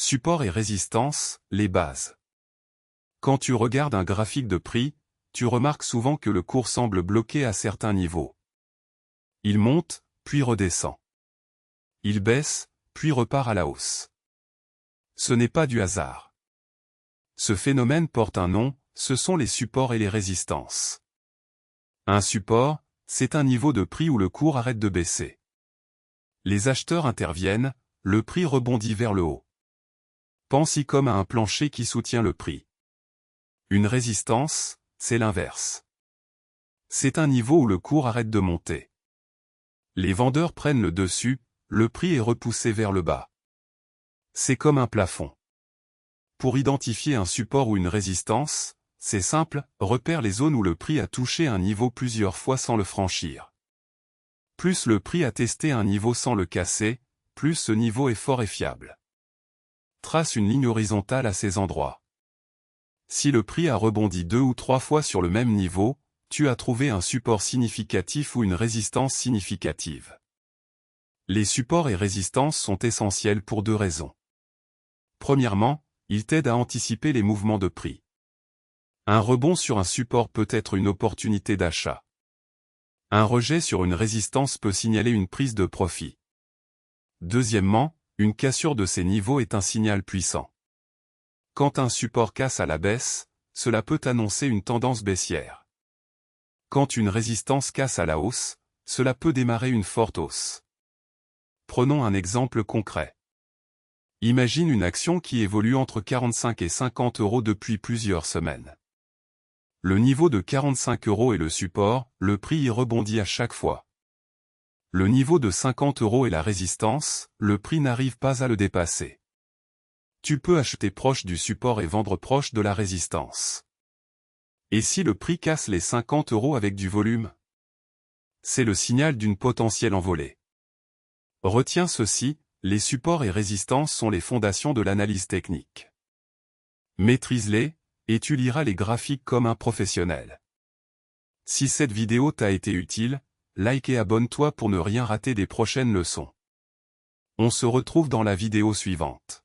Support et résistance, les bases. Quand tu regardes un graphique de prix, tu remarques souvent que le cours semble bloqué à certains niveaux. Il monte, puis redescend. Il baisse, puis repart à la hausse. Ce n'est pas du hasard. Ce phénomène porte un nom, ce sont les supports et les résistances. Un support, c'est un niveau de prix où le cours arrête de baisser. Les acheteurs interviennent, le prix rebondit vers le haut. Pense-y comme à un plancher qui soutient le prix. Une résistance, c'est l'inverse. C'est un niveau où le cours arrête de monter. Les vendeurs prennent le dessus, le prix est repoussé vers le bas. C'est comme un plafond. Pour identifier un support ou une résistance, c'est simple, repère les zones où le prix a touché un niveau plusieurs fois sans le franchir. Plus le prix a testé un niveau sans le casser, plus ce niveau est fort et fiable. Trace une ligne horizontale à ces endroits. Si le prix a rebondi 2 ou 3 fois sur le même niveau, tu as trouvé un support significatif ou une résistance significative. Les supports et résistances sont essentiels pour deux raisons. Premièrement, ils t'aident à anticiper les mouvements de prix. Un rebond sur un support peut être une opportunité d'achat. Un rejet sur une résistance peut signaler une prise de profit. Deuxièmement, une cassure de ces niveaux est un signal puissant. Quand un support casse à la baisse, cela peut annoncer une tendance baissière. Quand une résistance casse à la hausse, cela peut démarrer une forte hausse. Prenons un exemple concret. Imagine une action qui évolue entre 45 et 50 € depuis plusieurs semaines. Le niveau de 45 € est le support, le prix y rebondit à chaque fois. Le niveau de 50 € est la résistance, le prix n'arrive pas à le dépasser. Tu peux acheter proche du support et vendre proche de la résistance. Et si le prix casse les 50 € avec du volume? C'est le signal d'une potentielle envolée. Retiens ceci, les supports et résistances sont les fondations de l'analyse technique. Maîtrise-les, et tu liras les graphiques comme un professionnel. Si cette vidéo t'a été utile, like et abonne-toi pour ne rien rater des prochaines leçons. On se retrouve dans la vidéo suivante.